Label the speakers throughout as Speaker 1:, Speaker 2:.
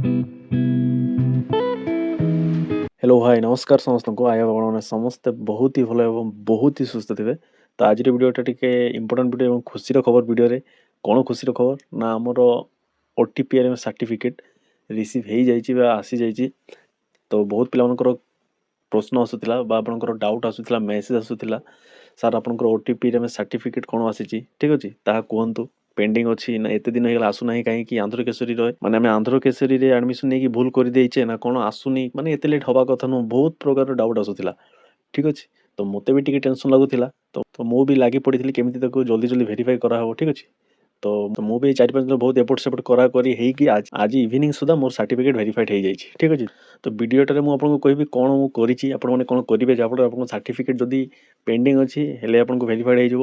Speaker 1: Hello भाई नमस्कार समस्तଙ୍କୁ ଆୟ ଆପଣମାନେ ସମସ୍ତେ ବହୁତ ହି ଭଲ ଏବଂ ବହୁତ ହି ସୁସ୍ଥ ଥିବେ। ତ ଆଜିର ଭିଡ଼ିଓଟା ଟିକେ ଇମ୍ପୋର୍ଟାଣ୍ଟ ଭିଡ଼ିଓ ଏବଂ ଖୁସିର ଖବର ଭିଡ଼ିଓରେ କ'ଣ ଖୁସିର ଖବର ନା ଆମର OTPRM ସାର୍ଟିଫିକେଟ୍ ରିସିଭ୍ ହେଇଯାଇଛି ବା ଆସିଯାଇଛି। ତ ବହୁତ ପିଲାମାନଙ୍କର ପ୍ରଶ୍ନ ଆସୁଥିଲା ବା ଆପଣଙ୍କର ଡାଉଟ୍ ଆସୁଥିଲା, ମେସେଜ୍ ଆସୁଥିଲା, ସାର୍ ଆପଣଙ୍କର OTPRM ସାର୍ଟିଫିକେଟ୍ କ'ଣ ଆସିଛି, ଠିକ୍ ଅଛି ତାହା କୁହନ୍ତୁ। ପେଣ୍ଡିଂ ଅଛି ନା ଏତେ ଦିନ ହେଇଗଲା ଆସୁନାହିଁ କାହିଁକି? ଆନ୍ଧ୍ର କେଶରୀରେ ମାନେ ଆମେ ଆନ୍ଧ୍ର କେଶରୀରେ ଆଡ଼ମିସନ୍ ନେଇକି ଭୁଲ କରିଦେଇଛେ ନା କ'ଣ ଆସୁନି, ମାନେ ଏତେ ଲେଟ୍ ହେବା କଥା ନୁହଁ। ବହୁତ ପ୍ରକାର ଡାଉଟ୍ ଆସୁଥିଲା, ଠିକ୍ ଅଛି। ତ ମୋତେ ବି ଟିକେ ଟେନସନ୍ ଲାଗୁଥିଲା। ତ ମୁଁ ବି ଲାଗି ପଡ଼ିଥିଲି କେମିତି ତାକୁ ଜଲ୍ଦି ଜଲ୍ଦି ଭେରିଫାଏ କରାହେବ, ଠିକ୍ ଅଛି। ତ ମୁଁ ବି 4-5 ଦିନ ବହୁତ ଏପଟ ସେପଟ କରାକରି ହେଇକି ଆଜି ଇଭିନିଂ ସୁଦ୍ଧା ମୋର ସାର୍ଟିଫିକେଟ୍ ଭେରିଫାଇଡ୍ ହେଇଯାଇଛି, ଠିକ୍ ଅଛି। ତ ଭିଡ଼ିଓଟାରେ ମୁଁ ଆପଣଙ୍କୁ କହିବି କ'ଣ ମୁଁ କରିଛି, ଆପଣମାନେ କ'ଣ କରିବେ ଯାହାଫଳରେ ଆପଣଙ୍କ ସାର୍ଟିଫିକେଟ୍ ଯଦି ପେଣ୍ଡିଂ ଅଛି ହେଲେ ଆପଣଙ୍କୁ ଭେରିଫାଇଡ୍ ହେଇଯିବ।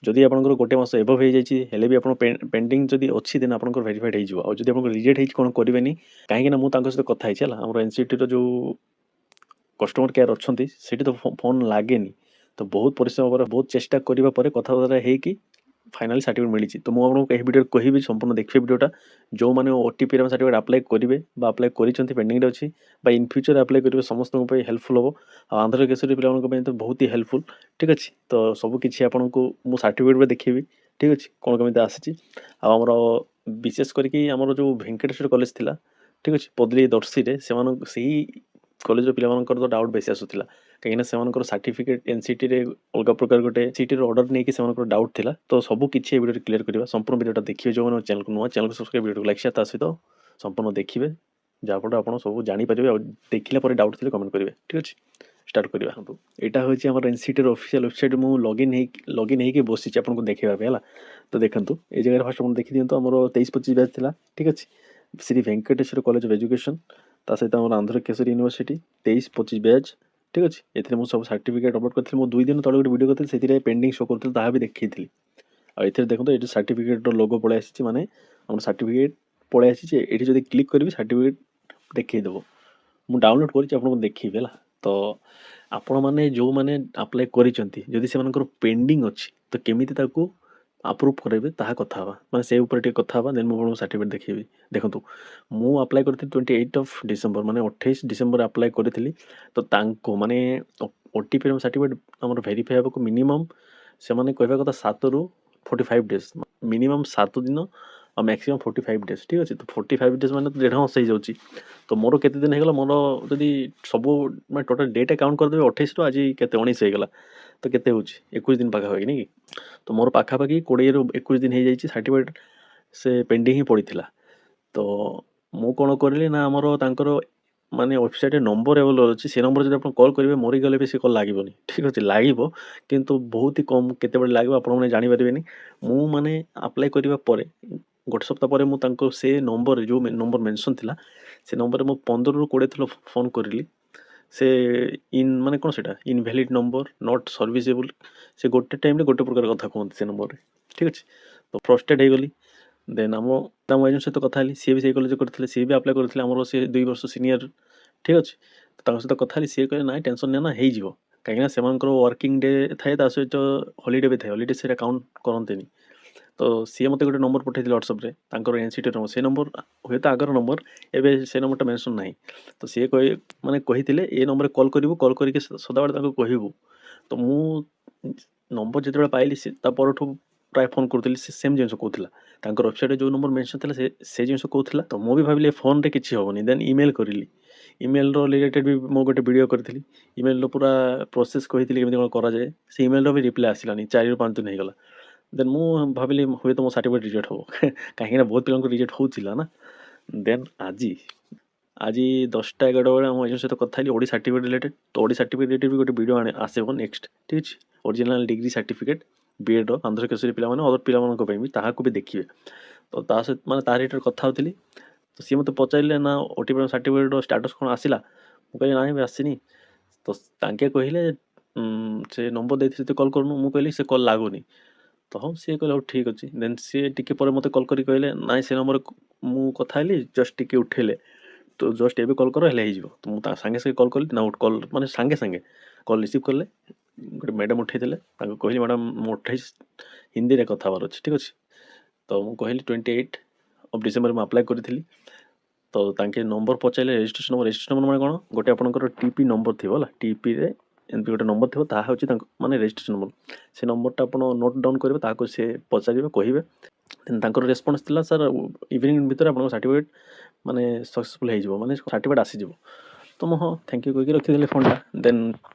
Speaker 1: ଯଦି ଆପଣଙ୍କର ଗୋଟେ ମାସ ଏଭବ୍ ହେଇଯାଇଛି ହେଲେ ବି ଆପଣ ପେଣ୍ଡିଂ ଯଦି ଅଛି ଦେନ୍ ଆପଣଙ୍କର ଭେରିଫାଇଡ୍ ହେଇଯିବ। ଆଉ ଯଦି ଆପଣଙ୍କର ରିଜେକ୍ଟ ହେଇଛି କ'ଣ କରିବେନି, କାହିଁକିନା ମୁଁ ତାଙ୍କ ସହିତ କଥା ହେଇଛି ହେଲା। ଆମର NCTର ଯେଉଁ କଷ୍ଟମର କେୟାର ଅଛନ୍ତି ସେଠି ତ ଫୋନ୍ ଲାଗେନି। ତ ବହୁତ ପରିଶ୍ରମ ପରେ ବହୁତ ଚେଷ୍ଟା କରିବା ପରେ କଥାବାର୍ତ୍ତା ହେଇକି ଫାଇନାଲି ସାର୍ଟିଫିକେଟ୍ ମିଳିଛି। ତ ମୁଁ ଆପଣଙ୍କୁ ଏହି ଭିଡ଼ିଓରେ କହିବି, ସମ୍ପୂର୍ଣ୍ଣ ଦେଖିବେ ଭିଡ଼ିଓଟା। ଯେଉଁମାନେ OTPRM ସାର୍ଟିଫିକେଟ୍ ଆପ୍ଲାଏ କରିବେ ବା ଆପ୍ଲାଏ କରିଛନ୍ତି ପେଣ୍ଡିଂରେ ଅଛି ବା ଇନ୍ ଫ୍ୟୁଚର୍ ଆପ୍ଲାଏ କରିବେ ସମସ୍ତଙ୍କ ପାଇଁ ହେଲ୍ପଫୁଲ୍ ହେବ। ଆଉ ଆନ୍ଧ୍ର କେଶରୀ ପିଲାମାନଙ୍କ ପାଇଁ ତ ବହୁତ ହି ହେଲ୍ପଫୁଲ୍, ଠିକ୍ ଅଛି। ତ ସବୁ କିଛି ଆପଣଙ୍କୁ ମୁଁ ସାର୍ଟିଫିକେଟ୍ ଦେଖେଇବି, ଠିକ୍ ଅଛି, କ'ଣ କେମିତି ଆସିଛି। ଆଉ ଆମର ବିଶେଷ କରିକି ଆମର ଯେଉଁ ଭେଙ୍କଟେଶ୍ୱର କଲେଜ ଥିଲା, ଠିକ୍ ଅଛି, ପଦଲି ଦର୍ଶୀରେ ସେମାନଙ୍କୁ ସେଇ କଲେଜର ପିଲାମାନଙ୍କର ତ ଡାଉଟ୍ ବେଶୀ ଆସୁଥିଲା କାହିଁକିନା ସେମାନଙ୍କର ସାର୍ଟିଫିକେଟ୍ NCTରେ ଅଲଗା ପ୍ରକାର ଗୋଟେ ସିଟିର ଅର୍ଡ଼ର ନେଇକି ସେମାନଙ୍କର ଡାଉଟ୍ ଥିଲା। ତ ସବୁ କିଛି ଏ ଭିଡ଼ିଓରେ କ୍ଲିୟର କରିବା। ସମ୍ପୂର୍ଣ୍ଣ ଭିଡ଼ିଓଟା ଦେଖିବେ, ଯେଉଁମାନେ ଚ୍ୟାନେଲକୁ ନୂଆ ଚ୍ୟାନେଲକୁ ସବସ୍କ୍ରାଇବ୍, ଭିଡ଼ିଓକୁ ଲାଇକ୍ ସେୟାର ତା ସହିତ ସମ୍ପୂର୍ଣ୍ଣ ଦେଖିବେ ଯାହାଫଳରେ ଆପଣ ସବୁ ଜାଣିପାରିବେ। ଆଉ ଦେଖିଲା ପରେ ଡାଉଟ୍ ଥିଲେ କମେଣ୍ଟ କରିବେ, ଠିକ୍ ଅଛି। ଷ୍ଟାର୍ଟ କରିବା। ଏଇଟା ହେଉଛି ଆମର NCTର ଅଫିସିଆଲ୍ ୱେବସାଇଟ୍। ମୁଁ ଲଗଇନ୍ ହେଇକି ବସିଛି ଆପଣଙ୍କୁ ଦେଖେଇବା ପାଇଁ ହେଲା। ତ ଦେଖନ୍ତୁ ଏଇ ଜାଗାରେ ଫାଷ୍ଟ ଆପଣ ଦେଖିଦିଅନ୍ତୁ ଆମର 23-25 ବ୍ୟାଚ୍ ଥିଲା, ଠିକ୍ ଅଛି। Shri Venkateswara college of education ତା ସହିତ ଆମର ଆନ୍ଧ୍ର କେଶରୀ ୟୁନିଭର୍ସିଟି 23-25 ବ୍ୟାଚ୍, ଠିକ୍ ଅଛି। ଏଥିରେ ମୁଁ ସବୁ ସାର୍ଟିଫିକେଟ୍ ଅପଲୋଡ଼ କରିଥିଲି। ମୁଁ 2 ଦିନ ତଳେ ଗୋଟେ ଭିଡ଼ିଓ କରିଥିଲି, ସେଥିରେ ପେଣ୍ଡିଂ ଶୋ କରୁଥିଲି, ତାହା ବି ଦେଖେଇଥିଲି। ଆଉ ଏଥିରେ ଦେଖନ୍ତୁ ଏଠି ସାର୍ଟିଫିକେଟ୍ର ଲୋଗୋ ପଳେଇ ଆସିଛି, ମାନେ ଆମର ସାର୍ଟିଫିକେଟ୍ ପଳେଇ ଆସିଛି। ଏଠି ଯଦି କ୍ଲିକ୍ କରିବି ସାର୍ଟିଫିକେଟ୍ ଦେଖେଇଦେବ। ମୁଁ ଡାଉନଲୋଡ଼ କରିଛି ଆପଣଙ୍କୁ ଦେଖେଇବି ହେଲା। ତ ଆପଣମାନେ ଯେଉଁମାନେ ଆପ୍ଲାଏ କରିଛନ୍ତି ଯଦି ସେମାନଙ୍କର ପେଣ୍ଡିଂ ଅଛି ତ କେମିତି ତାକୁ ଆପ୍ରୁଭ୍ କରାଇବେ ତାହା କଥା ହେବା, ମାନେ ସେ ଉପରେ ଟିକେ କଥା ହେବା। ଦେନ୍ ମୁଁ ଆପଣଙ୍କୁ ସାର୍ଟିଫିକେଟ୍ ଦେଖେଇବି। ଦେଖନ୍ତୁ ମୁଁ ଆପ୍ଲାଏ କରିଥିଲି 28 ଡିସେମ୍ବର, ମାନେ 28 ଡିସେମ୍ବର ଆପ୍ଲାଏ କରିଥିଲି। ତ ତାଙ୍କୁ ମାନେ OTPRM ସାର୍ଟିଫିକେଟ୍ ଆମର ଭେରିଫାଇ ହେବାକୁ ମିନିମମ୍ ସେମାନେ କହିବା କଥା 7ରୁ 45 ଡେଜ୍, ମିନିମମ୍ 7 ଦିନ ଆଉ ମ୍ୟାକ୍ସିମମ୍ 45 ଡେଜ୍, ଠିକ୍ ଅଛି। ତ 45 ଡେଜ୍ ମାନେ 1.5 ମାସ ହେଇଯାଉଛି। ତ ମୋର କେତେ ଦିନ ହେଇଗଲା, ମୋର ଯଦି ସବୁ ମାନେ ଟୋଟାଲ୍ ଡେଟା କାଉଣ୍ଟ କରିଦେବେ 28ରୁ ଆଜି କେତେ 19 ହେଇଗଲା, ତ କେତେ ହେଉଛି 21 ଦିନ ପାଖାପାଖି ନାଇଁ କି। ତ ମୋର ପାଖାପାଖି 20ରୁ 21 ଦିନ ହେଇଯାଇଛି, ସାର୍ଟିଫିକେଟ୍ ସେ ପେଣ୍ଡିଂ ହିଁ ପଡ଼ିଥିଲା। ତ ମୁଁ କ'ଣ କରିଲି ନା ଆମର ତାଙ୍କର ମାନେ ୱେବସାଇଟ୍ରେ ନମ୍ବର ଆଭେଲେବଲ୍ ଅଛି। ସେ ନମ୍ବର ଯଦି ଆପଣ କଲ୍ କରିବେ ମରିଗଲେ ବି ସେ କଲ୍ ଲାଗିବନି, ଠିକ୍ ଅଛି। ଲାଗିବ କିନ୍ତୁ ବହୁତ ହି କମ୍, କେତେବେଳେ ଲାଗିବ ଆପଣମାନେ ଜାଣିପାରିବେନି। ମୁଁ ମାନେ ଆପ୍ଲାଏ କରିବା ପରେ ଗୋଟେ ସପ୍ତାହ ପରେ ମୁଁ ତାଙ୍କ ସେ ନମ୍ବରରେ ଯେଉଁ ନମ୍ବର ମେନସନ୍ ଥିଲା ସେ ନମ୍ବରରେ ମୁଁ 15ରୁ 20 ଥର ଫୋନ୍ କରିଲି। ସେ ମାନେ କ'ଣ ସେଇଟା ଇନଭ୍ୟାଲିଡ୍ ନମ୍ବର, ନଟ୍ ସର୍ଭିସେବୁଲ୍, ସେ ଗୋଟେ ଟାଇମ୍ରେ ଗୋଟେ ପ୍ରକାର କଥା କୁହନ୍ତି ସେ ନମ୍ବରରେ, ଠିକ୍ ଅଛି। ତ ଫ୍ରଷ୍ଟ୍ରେଟ୍ ହେଇଗଲି। ଦେନ୍ ଆମ ଏଜେଣ୍ଟ ସହିତ କଥା ହେଲି, ସିଏ ବି ସେଇ କଲେଜ କରିଥିଲେ, ସିଏ ବି ଆପ୍ଲାଏ କରିଥିଲେ, ଆମର ସେ 2 ବର୍ଷ ସିନିୟର, ଠିକ୍ ଅଛି। ତାଙ୍କ ସହିତ କଥା ହେଲି, ସିଏ କହିଲେ ନାଇଁ ଟେନସନ୍ ନିଅ ନା, ହେଇଯିବ। କାହିଁକିନା ସେମାନଙ୍କର ୱାର୍କିଂ ଡେ ଥାଏ, ତା ସହିତ ହଲିଡେ ବି ଥାଏ, ହଲିଡେ ସେଇଟା କାଉଣ୍ଟ କରନ୍ତିନି। ତ ସିଏ ମୋତେ ଗୋଟେ ନମ୍ବର ପଠାଇଥିଲେ ହ୍ୱାଟ୍ସଆପ୍ରେ, ତାଙ୍କର NCT ନମ୍ବର। ସେ ନମ୍ବର ହୁଏତ ଆଗର ନମ୍ବର, ଏବେ ସେ ନମ୍ବରଟା ମେନସନ୍ ନାହିଁ। ତ ସିଏ କହିଥିଲେ ଏ ନମ୍ବରରେ କଲ୍ କରିବୁ, କଲ୍ କରିକି ସଦାବେଳେ ତାଙ୍କୁ କହିବୁ। ତ ମୁଁ ନମ୍ବର ଯେତେବେଳେ ପାଇଲି ସେ ତା ପରଠୁ ପ୍ରାୟ ଫୋନ୍ କରୁଥିଲି, ସେ ସେମ୍ ଜିନିଷ କହୁଥିଲା। ତାଙ୍କର ୱେବସାଇଟ୍ରେ ଯେଉଁ ନମ୍ବର ମେନସନ୍ ଥିଲା ସେ ଜିନିଷ କହୁଥିଲା। ତ ମୁଁ ବି ଭାବିଲି ଏ ଫୋନ୍ରେ କିଛି ହେବନି। ଦେନ୍ ଇମେଲ୍ କରିଲି। ଇମେଲ୍ର ରିଲେଟେଡ଼୍ ବି ମୁଁ ଗୋଟେ ଭିଡ଼ିଓ କରିଥିଲି। ଇମେଲ୍ର ପୁରା ପ୍ରୋସେସ୍ କହିଥିଲି କେମିତି କ'ଣ କରାଯାଏ। ସେ ଇମେଲ୍ର ବି ରିପ୍ଲାଏ ଆସିଲାନି, 4ରୁ 5 ଦିନ ହେଇଗଲା। ଦେନ୍ ମୁଁ ଭାବିଲି ହୁଏତ ମୋ ସାର୍ଟିଫିକେଟ୍ ରିଜେକ୍ଟ ହେବ, କାହିଁକିନା ବହୁତ ପିଲାଙ୍କୁ ରିଜେକ୍ଟ ହେଉଥିଲା ନା। ଦେନ୍ ଆଜି 10ଟା-11ଟା ବେଳେ ଆମ ଏଜେଣ୍ଟ ସହିତ କଥା ହେଲି ଓଡ଼ି ସାର୍ଟିଫିକେଟ୍ ରିଲେଟେଡ଼୍। ତ ଓଡ଼ି ସାର୍ଟିଫିକେଟ୍ ରିଲେଟେଡ଼୍ ବି ଗୋଟେ ଭିଡ଼ିଓ ଆସିବ ନେକ୍ସଟ, ଠିକ୍ ଅଛି। ଅରିଜିନାଲ୍ ଡିଗ୍ରୀ ସାର୍ଟିଫିକେଟ୍ B.Edର ଆନ୍ଧ୍ର କେଶରୀ ପିଲାମାନେ ଅଦର ପିଲାମାନଙ୍କ ପାଇଁ ବି ତାହାକୁ ବି ଦେଖିବେ। ତ ତା ସହିତ ମାନେ ତା ରିଲେଟେଡ଼୍ କଥା ହେଉଥିଲି। ତ ସିଏ ମୋତେ ପଚାରିଲେ ନା OTPRM ସାର୍ଟିଫିକେଟ୍ର ଷ୍ଟାଟସ୍ କ'ଣ ଆସିଲା? ମୁଁ କହିଲି ନାଇଁ ବି ଆସିନି। ତ ତାଙ୍କେ କହିଲେ ସେ ନମ୍ବର ଦେଇଥିଲେ ତୁ କଲ୍ କରୁନୁ। ମୁଁ କହିଲି ସେ କଲ୍ ଲାଗୁନି। ତ ହଉ, ସିଏ କହିଲେ ହଉ ଠିକ୍ ଅଛି। ଦେନ୍ ସିଏ ଟିକେ ପରେ ମୋତେ କଲ୍ କରି କହିଲେ ନାଇଁ ସେ ନମ୍ବରରେ ମୁଁ କଥା ହେଲି, ଜଷ୍ଟ ଟିକେ ଉଠେଇଲେ, ତ ଜଷ୍ଟ ଏବେ କଲ୍ କର ହେଲେ ହେଇଯିବ। ତ ମୁଁ ସାଙ୍ଗେ ସାଙ୍ଗେ କଲ୍ କଲି ନା, କଲ୍ ମାନେ ସାଙ୍ଗେ ସାଙ୍ଗେ କଲ୍ ରିସିଭ୍ କଲେ। ଗୋଟେ ମ୍ୟାଡ଼ାମ୍ ଉଠେଇଥିଲେ, ତାଙ୍କୁ କହିଲି ମ୍ୟାଡ଼ାମ୍ ମୁଁ 28 ହିନ୍ଦୀରେ କଥା ହେବାର ଅଛି, ଠିକ୍ ଅଛି। ତ ମୁଁ କହିଲି 28 ଡିସେମ୍ବର ମୁଁ ଆପ୍ଲାଏ କରିଥିଲି। ତ ତାଙ୍କେ ନମ୍ବର ପଚାରିଲେ ରେଜିଷ୍ଟ୍ରେସନ ନମ୍ବର ମାନେ କ'ଣ, ଗୋଟେ ଆପଣଙ୍କର ଟିପି ନମ୍ବର ଥିବ ହେଲା, ଟିପିରେ ଏମିତି ଗୋଟେ ନମ୍ବର ଥିବ, ତାହା ହେଉଛି ତାଙ୍କ ମାନେ ରେଜିଷ୍ଟ୍ରେସନ ନମ୍ବର। ସେ ନମ୍ବରଟା ଆପଣ ନୋଟ୍ ଡାଉନ୍ କରିବେ, ତାହାକୁ ସେ ପଚାରିବେ, କହିବେ। ଦେନ୍ ତାଙ୍କର ରେସ୍ପନ୍ସ ଥିଲା, ସାର୍ ଇଭିନିଂ ଭିତରେ ଆପଣଙ୍କ ସାର୍ଟିଫିକେଟ୍ ମାନେ ସକ୍ସେସଫୁଲ୍ ହେଇଯିବ, ମାନେ ସାର୍ଟିଫିକେଟ୍ ଆସିଯିବ। ତ ମୁଁ ହଁ ଥ୍ୟାଙ୍କ ୟୁ କହିକି ରଖିଦେଲି ଫୋନ୍ଟା। ଦେନ୍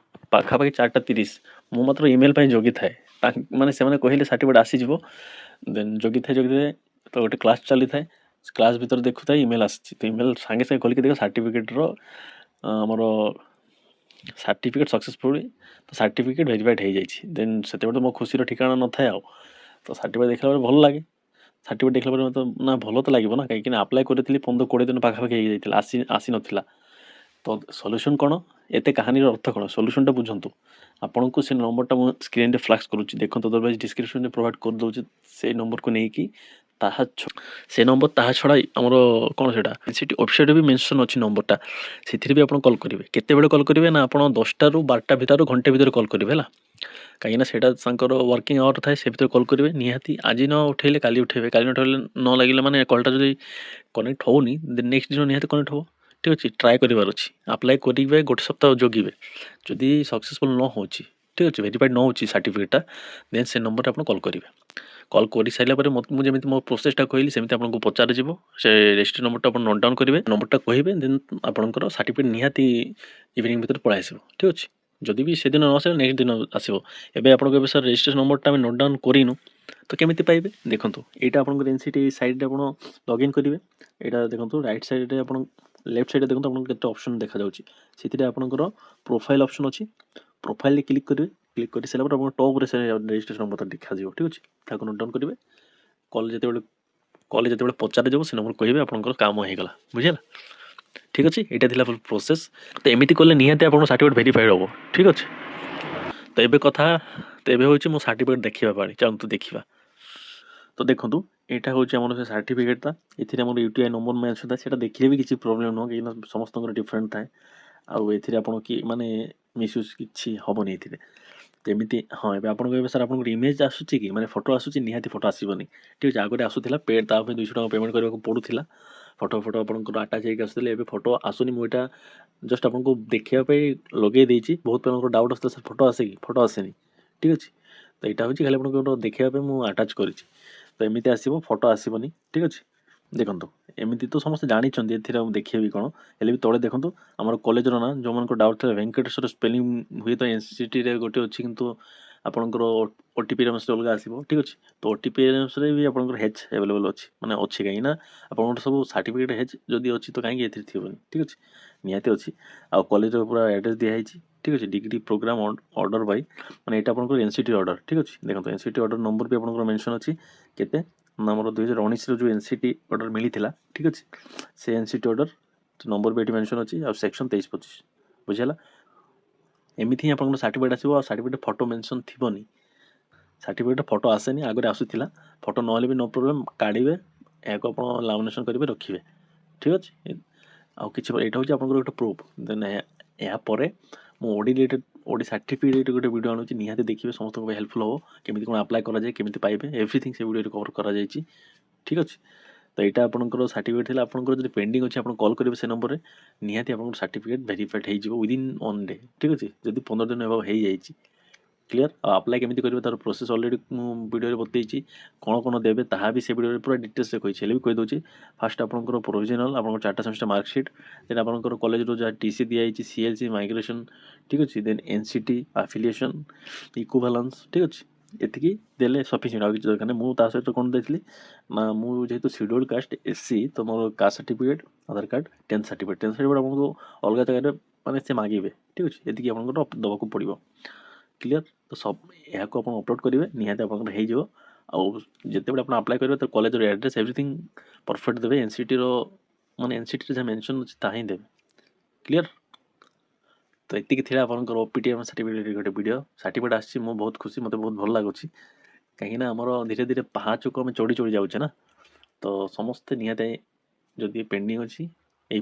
Speaker 1: ପାଖାପାଖି 4:30 ମୁଁ ମାତ୍ର ଇମେଲ୍ ପାଇଁ ଜଗିଥାଏ। ମାନେ ସେମାନେ କହିଲେ ସାର୍ଟିଫିକେଟ୍ ଆସିଯିବ। ଦେନ୍ ଜଗିଥାଏ ତ ଗୋଟେ କ୍ଲାସ୍ ଚାଲିଥାଏ। କ୍ଲାସ୍ ଭିତରେ ଦେଖୁଥାଏ ଇମେଲ୍ ଆସିଛି। ତ ଇମେଲ୍ ସାଙ୍ଗେ ସାଙ୍ଗେ ଖୋଲିକି ଦେଖ ସାର୍ଟିଫିକେଟ୍ର ଆମର ସାର୍ଟିଫିକେଟ୍ ସକ୍ସେସଫୁଲି, ତ ସାର୍ଟିଫିକେଟ୍ ଭେରିଫାଇଡ଼୍ ହେଇଯାଇଛି। ଦେନ୍ ସେତେବେଳେ ତ ମୋ ଖୁସିର ଠିକଣା ନଥାଏ ଆଉ। ତ ସାର୍ଟିଫିକେଟ୍ ଦେଖିଲା ପରେ ଭଲ ଲାଗେ। ସାର୍ଟିଫିକେଟ୍ ଦେଖିଲା ପରେ ମୋତେ ନା ଭଲ ତ ଲାଗିବ ନା, କାହିଁକିନା ଆପ୍ଲାଏ କରିଥିଲି 15-20 ଦିନ ପାଖାପାଖି ହେଇଯାଇଥିଲା, ଆସିନଥିଲା। ତ ସଲ୍ୟୁସନ୍ କ'ଣ, ଏତେ କାହାଣୀର ଅର୍ଥ କ'ଣ, ସଲ୍ୟୁସନ୍ଟା ବୁଝନ୍ତୁ। ଆପଣଙ୍କୁ ସେ ନମ୍ବରଟା ମୁଁ ସ୍କ୍ରିନ୍ରେ ଫ୍ଲାସ୍ କରୁଛି, ଦେଖନ୍ତୁ, ଅଦରୱାଇଜ୍ ଡିସ୍କ୍ରିପ୍ସନ୍ରେ ପ୍ରୋଭାଇଡ଼ କରିଦେଉଛି ସେଇ ନମ୍ବରକୁ ନେଇକି। ସେ ନମ୍ବର ତାହା ଛଡ଼ା ଆମର କ'ଣ ସେଇଟା ସେଠି ୱେବସାଇଟ୍ରେ ବି ମେନ୍ସନ୍ ଅଛି ନମ୍ବରଟା, ସେଥିରେ ବି ଆପଣ କଲ୍ କରିବେ। କେତେବେଳେ କଲ୍ କରିବେ ନା, ଆପଣ 10ଟାରୁ 12ଟା ଭିତରେ ଘଣ୍ଟେ ଭିତରେ କଲ୍ କରିବେ ହେଲା, କାହିଁକିନା ସେଇଟା ତାଙ୍କର ୱାର୍କିଂ ଆୱାର୍ ଥାଏ, ସେ ଭିତରେ କଲ୍ କରିବେ ନିହାତି। ଆଜି ନ ଉଠେଇଲେ କାଲି ଉଠେଇବେ, କାଲି ନ ଉଠେଇଲେ ନ ଲାଗିଲେ ମାନେ କଲ୍ଟା ଯଦି କନେକ୍ଟ ହେଉନି, ଦେନ୍ ନେକ୍ସଟ ଦିନ ନିହାତି କନେକ୍ଟ ହେବ। ଠିକ୍ ଅଛି, ଟ୍ରାଏ କରିବାର ଅଛି, ଆପ୍ଲାଏ କରିବେ, ଗୋଟେ ସପ୍ତାହ ଜଗିବେ। ଯଦି ସକ୍ସେସଫୁଲ୍ ନ ହେଉଛି, ଠିକ୍ ଅଛି, ଭେରିଫାଇଡ଼୍ ନ ହେଉଛି ସାର୍ଟିଫିକେଟ୍ଟା, ଦେନ୍ ସେ ନମ୍ବରରେ ଆପଣ କଲ୍ କରିବେ। କଲ୍ କରିସାରିଲା ପରେ ମୁଁ ଯେମିତି ମୋ ପ୍ରୋସେସ୍ଟା କହିଲି ସେମିତି ଆପଣଙ୍କୁ ପଚାରାଯିବ। ସେ ରେଜିଷ୍ଟ୍ରି ନମ୍ବରଟା ଆପଣ ନୋଟ୍ ଡାଉନ୍ କରିବେ, ନମ୍ବରଟା କହିବେ, ଦେନ୍ ଆପଣଙ୍କର ସାର୍ଟିଫିକେଟ୍ ନିହାତି ଇଭିନିଂ ଭିତରେ ପଳାଇ ଆସିବ। ଠିକ୍ ଅଛି, ଯଦି ବି ସେଦିନ ନ ଆସିବ ନେକ୍ସଟ ଦିନ ଆସିବ। ଏବେ ଆପଣ କହିବେ ସାର୍ ରେଜିଷ୍ଟ୍ରେସନ ନମ୍ବରଟା ଆମେ ନୋଟ୍ ଡାଉନ୍ କରିନୁ, ତ କେମିତି ପାଇବେ? ଦେଖନ୍ତୁ, ଏଇଟା ଆପଣଙ୍କର ଏନ୍ସିଟି ସାଇଟ୍ରେ ଆପଣ ଲଗ୍ଇନ୍ କରିବେ। ଏଇଟା ଦେଖନ୍ତୁ ରାଇଟ୍ ସାଇଡ଼୍ରେ ଆପଣ ଲେଫ୍ଟ ସାଇଡ଼୍ରେ ଦେଖନ୍ତୁ ଆପଣଙ୍କୁ କେତେ ଅପସନ୍ ଦେଖାଯାଉଛି। ସେଥିରେ ଆପଣଙ୍କର ପ୍ରୋଫାଇଲ୍ ଅପସନ୍ ଅଛି, ପ୍ରୋଫାଇଲ୍ରେ କ୍ଲିକ୍ କରିବେ। କ୍ଲିକ୍ କରିସାରିଲା ପରେ ଆପଣଙ୍କ ଟପ୍ରେ ସେ ରେଜିଷ୍ଟ୍ରେସନ ନମ୍ବରଟା ଦେଖାଯିବ। ଠିକ୍ ଅଛି, ତାକୁ ନୋଟ୍ ଡାଉନ୍ କରିବେ। କଲ୍ ଯେତେବେଳେ ପଚାରାଯିବ ସେ ନମ୍ବର କହିବେ, ଆପଣଙ୍କର କାମ ହେଇଗଲା। ବୁଝିଲା? ଠିକ୍ ଅଛି, ଏଇଟା ଥିଲା ପ୍ରୋସେସ୍। ତ ଏମିତି କଲେ ନିହାତି ଆପଣଙ୍କ ସାର୍ଟିଫିକେଟ୍ ଭେରିଫାଇଡ଼୍ ହେବ। ଠିକ୍ ଅଛି, ତ ଏବେ ହେଉଛି ମୋ ସାର୍ଟିଫିକେଟ୍ ଦେଖିବା ପାଳି, ଚାଲନ୍ତୁ ଦେଖିବା। ତ ଦେଖନ୍ତୁ, ଏଇଟା ହେଉଛି ଆମର ସେ ସାର୍ଟିଫିକେଟ୍ଟା। ଏଥିରେ ଆମର UTI ନମ୍ବର ମେନ୍ସନ୍ ଥାଏ, ସେଇଟା ଦେଖିଲେ ବି କିଛି ପ୍ରୋବ୍ଲେମ୍ ନୁହଁ, କାହିଁକିନା ସମସ୍ତଙ୍କର ଡିଫରେଣ୍ଟ ଥାଏ। ଆଉ ଏଥିରେ ଆପଣ ମାନେ ମିସ୍ୟୁଜ୍ କିଛି ହେବନି ଏଥିରେ। ଏମିତି ହଁ, ଏବେ ଆପଣ କହିବେ ସାର୍ ଆପଣଙ୍କର ଇମେଜ୍ ଆସୁଛି କି, ମାନେ ଫଟୋ ଆସୁଛି? ନିହାତି ଫଟୋ ଆସିବନି। ଠିକ୍ ଅଛି, ଆଗରେ ଆସୁଥିଲା ତା ପାଇଁ 200 ଟଙ୍କା ପେମେଣ୍ଟ କରିବାକୁ ପଡ଼ୁଥିଲା। ଫଟୋ ଆପଣଙ୍କର ଆଟାଚ୍ ହେଇକି ଆସୁଥିଲେ, ଏବେ ଫଟୋ ଆସୁନି। ମୁଁ ଏଇଟା ଜଷ୍ଟ ଆପଣଙ୍କୁ ଦେଖିବା ପାଇଁ ଲଗେଇ ଦେଇଛି। ବହୁତ ପିଲାଙ୍କର ଡାଉଟ୍ ଆସୁଥିଲା, ସାର୍ ଫଟୋ ଆସେ କି? ଫଟୋ ଆସେନି। ଠିକ୍ ଅଛି, ତ ଏଇଟା ହେଉଛି ଖାଲି ଆପଣଙ୍କୁ ଦେଖିବା ପାଇଁ ମୁଁ ଆଟାଚ୍ କରିଛି। ତ ଏମିତି ଆସିବ, ଫଟୋ ଆସିବନି। ଠିକ୍ ଅଛି, ଦେଖନ୍ତୁ, ଏମିତି ତ ସମସ୍ତେ ଜାଣିଛନ୍ତି, ଏଥିରେ ଆଉ ଦେଖିବି କ'ଣ। ହେଲେ ବି ତଳେ ଦେଖନ୍ତୁ ଆମର କଲେଜର ନାଁ, ଯେଉଁମାନଙ୍କର ଡାଉଟ୍ ଥିଲା ଭେଙ୍କଟେଶ୍ୱର ସ୍ପେଲିଂ ହୁଏ ତ NCTରେ ଗୋଟେ ଅଛି, କିନ୍ତୁ ଆପଣଙ୍କର OTP ରେମସରେ ଅଲଗା ଆସିବ। ଠିକ୍ ଅଛି, ତ OTP ରେମସରେ ବି ଆପଣଙ୍କର H ଆଭେଲେବଲ୍ ଅଛି, ମାନେ ଅଛି, କାହିଁକିନା ଆପଣଙ୍କର ସବୁ ସାର୍ଟିଫିକେଟ୍ H ଯଦି ଅଛି ତ କାହିଁକି ଏଥିରେ ଥିବନି? ଠିକ୍ ଅଛି, ନିହାତି ଅଛି। ଆଉ କଲେଜର ପୁରା ଆଡ୍ରେସ୍ ଦିଆହେଇଛି। ଠିକ୍ ଅଛି, ଡିଗ୍ରୀ ପ୍ରୋଗ୍ରାମ୍ ଅର୍ଡ଼ର ବାଇ, ମାନେ ଏଇଟା ଆପଣଙ୍କର NCT ଅର୍ଡ଼ର। ଠିକ୍ ଅଛି, ଦେଖନ୍ତୁ NCT ଅର୍ଡ଼ର ନମ୍ବର ବି ଆପଣଙ୍କର ମେନ୍ସନ୍ ଅଛି। କେତେ ନା, ଆମର 2019ର ଯେଉଁ NCT ଅର୍ଡ଼ର ମିଳିଥିଲା, ଠିକ୍ ଅଛି, ସେ NCT ଅର୍ଡ଼ର ନମ୍ବର ବି ଏଠି ମେନ୍ସନ୍ ଅଛି, ଆଉ ସେକ୍ସନ୍ 23-25। ବୁଝିହେଲା? ଏମିତି ହିଁ ଆପଣଙ୍କର ସାର୍ଟିଫିକେଟ୍ ଆସିବ। ଆଉ ସାର୍ଟିଫିକେଟ୍ ଫଟୋ ମେନ୍ସନ୍ ଥିବନି। ସାର୍ଟିଫିକେଟ୍ ଫଟୋ ଆସେନି, ଆଗରେ ଆସୁଥିଲା। ଫଟୋ ନହେଲେ ବି ନୋ ପ୍ରୋବ୍ଲେମ୍, କାଢ଼ିବେ, ଏହାକୁ ଆପଣ ଲାମିନେସନ୍ କରିବେ, ରଖିବେ। ଠିକ୍ ଅଛି, ଆଉ କିଛି ଏଇଟା ହେଉଛି ଆପଣଙ୍କର ଗୋଟେ ପ୍ରୁଫ୍। ଦେନ୍ ଏହାପରେ ମୁଁ ଓଡ଼ି ସାର୍ଟିଫିକେଟ୍ ଗୋଟେ ଭିଡ଼ିଓ ଆଣୁଛି, ନିହାତି ଦେଖିବେ, ସମସ୍ତଙ୍କ ପାଇଁ ହେଲ୍ପଫୁଲ୍ ହେବ। କେମିତି କ'ଣ ଆପ୍ଲାଏ କରାଯାଏ, କେମିତି ପାଇବେ, ଏଭ୍ରିଥିଙ୍ଗ ସେ ଭିଡ଼ିଓରେ କଭର୍ କରାଯାଇଛି। ଠିକ୍ ଅଛି, ତ ଏଇଟା ଆପଣଙ୍କର ସାର୍ଟିଫିକେଟ୍ ଥିଲା। ଆପଣଙ୍କର ଯଦି ପେଣ୍ଡିଂ ଅଛି, ଆପଣ କଲ୍ କରିବେ ସେ ନମ୍ବରରେ, ନିହାତି ଆପଣଙ୍କର ସାର୍ଟିଫିକେଟ୍ ଭେରିଫାଇଡ଼୍ ହେଇଯିବ ୱିଦିନ୍ 1 ଡେ। ଠିକ୍ ଅଛି, ଯଦି 15 ଦିନ ହେବ ହେଇଯାଇଛି। କ୍ଲିୟର? ଆଉ ଆପ୍ଲାଏ କେମିତି କରିବେ ତାର ପ୍ରୋସେସ୍ ଅଲରେଡ଼ି ମୁଁ ଭିଡ଼ିଓରେ ବତେଇଛି। କ'ଣ ଦେବେ ତାହା ବି ସେ ଭିଡ଼ିଓରେ ପୁରା ଡିଟେଲ୍ସରେ କହିଛି, ହେଲେ ବି କହିଦେଉଛି। ଫାର୍ଷ୍ଟ ଆପଣଙ୍କର ପ୍ରୋଭିଜନାଲ୍, ଆପଣଙ୍କର 4ଟା ସେମିଷ୍ଟର ମାର୍କସିଟ୍, ଦେନ୍ ଆପଣଙ୍କର କଲେଜରୁ ଯାହା TC ଦିଆଯାଇଛି, CLC ମାଇଗ୍ରେସନ୍, ଠିକ୍ ଅଛି, ଦେନ୍ NCT ଆଫିଲିଏସନ୍, ଇକ୍ୱିଭାଲାନ୍ସ। ଠିକ୍ ଅଛି, ଏତିକି ଦେଲେ ସଫିସିଏଣ୍ଟ, ଆଉ କିଛି ଦରକାର ନାହିଁ। ମୁଁ ତା ସହିତ କ'ଣ ଦେଇଥିଲି ନା, ମୁଁ ଯେହେତୁ ସିଡ୍ୟୁଲ୍ କାଷ୍ଟ SC, ତ ମୋର କାଷ୍ଟ ସାର୍ଟିଫିକେଟ୍, ଆଧାର କାର୍ଡ଼, 10th ସାର୍ଟିଫିକେଟ୍ ଆପଣଙ୍କୁ ଅଲଗା ଜାଗାରେ ମାନେ ସେ ମାଗିବେ। ଠିକ୍ ଅଛି, ଏତିକି ଆପଣଙ୍କର ଦେବାକୁ ପଡ଼ିବ। କ୍ଲିୟର? ତ ଏହାକୁ ଆପଣ ଅପଲୋଡ଼ କରିବେ, ନିହାତି ଆପଣଙ୍କର ହେଇଯିବ। ଆଉ ଯେତେବେଳେ ଆପଣ ଆପ୍ଲାଏ କରିବେ, ତ କଲେଜର ଆଡ୍ରେସ୍ ଏଭ୍ରିଥିଙ୍ଗ ପରଫେକ୍ଟ ଦେବେ। NCTରେ ଯାହା ମେନ୍ସନ୍ ଅଛି ତାହା ହିଁ ଦେବେ। କ୍ଲିୟର? ତ ଏତିକି ଥିଲା ଆପଣଙ୍କର OPTM ସାର୍ଟିଫିକେଟ୍ ଗୋଟେ ଭିଡ଼ିଓ। ସାର୍ଟିଫିକେଟ୍ ଆସିଛି, ମୁଁ ବହୁତ ଖୁସି, ମୋତେ ବହୁତ ଭଲ ଲାଗୁଛି, କାହିଁକିନା ଆମର ଧୀରେ ଧୀରେ ପାହାଚକୁ ଆମେ ଚଢ଼ି ଯାଉଛେ ନା। ତ ସମସ୍ତେ ନିହାତି ଯଦି ପେଣ୍ଡିଂ ଅଛି, ଏଇ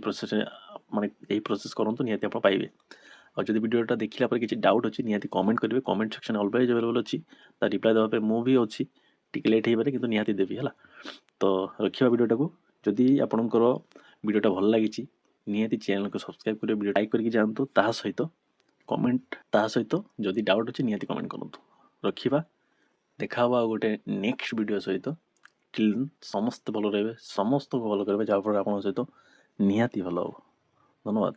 Speaker 1: ପ୍ରୋସେସ୍ କରନ୍ତୁ, ନିହାତି ଆପଣ ପାଇବେ। ଆଉ ଯଦି ଭିଡ଼ିଓଟା ଦେଖିଲା ପରେ କିଛି ଡାଉଟ୍ ଅଛି, ନିହାତି କମେଣ୍ଟ କରିବେ। କମେଣ୍ଟ ସେକ୍ସନ୍ ଅଲୱେଜ୍ ଆଭେଲେବଲ୍ ଅଛି, ତା ରିପ୍ଲାଏ ଦେବା ପାଇଁ ମୁଁ ବି ଅଛି। ଟିକେ ଲେଟ୍ ହେଇପାରେ, କିନ୍ତୁ ନିହାତି ଦେବି ହେଲା। ତ ରଖିବା ଭିଡ଼ିଓଟାକୁ। ଯଦି ଆପଣଙ୍କର ଭିଡ଼ିଓଟା ଭଲ ଲାଗିଛି ନିହାତି ଚ୍ୟାନେଲକୁ ସବସ୍କ୍ରାଇବ୍ କରିବେ, ଭିଡ଼ିଓ ଲାଇକ୍ କରିକି ଯାଆନ୍ତୁ। ତାହା ସହିତ ଯଦି ଡାଉଟ୍ ଅଛି ନିହାତି କମେଣ୍ଟ କରନ୍ତୁ। ରଖିବା, ଦେଖା ହବା ଆଉ ଗୋଟେ ନେକ୍ସଟ ଭିଡ଼ିଓ ସହିତ। ଟିଲ୍ ଦେନ୍ ସମସ୍ତେ ଭଲ ରହିବେ, ସମସ୍ତଙ୍କୁ ଭଲ କରିବେ, ଯାହାଫଳରେ ଆପଣଙ୍କ ସହିତ ନିହାତି ଭଲ ହେବ। ଧନ୍ୟବାଦ।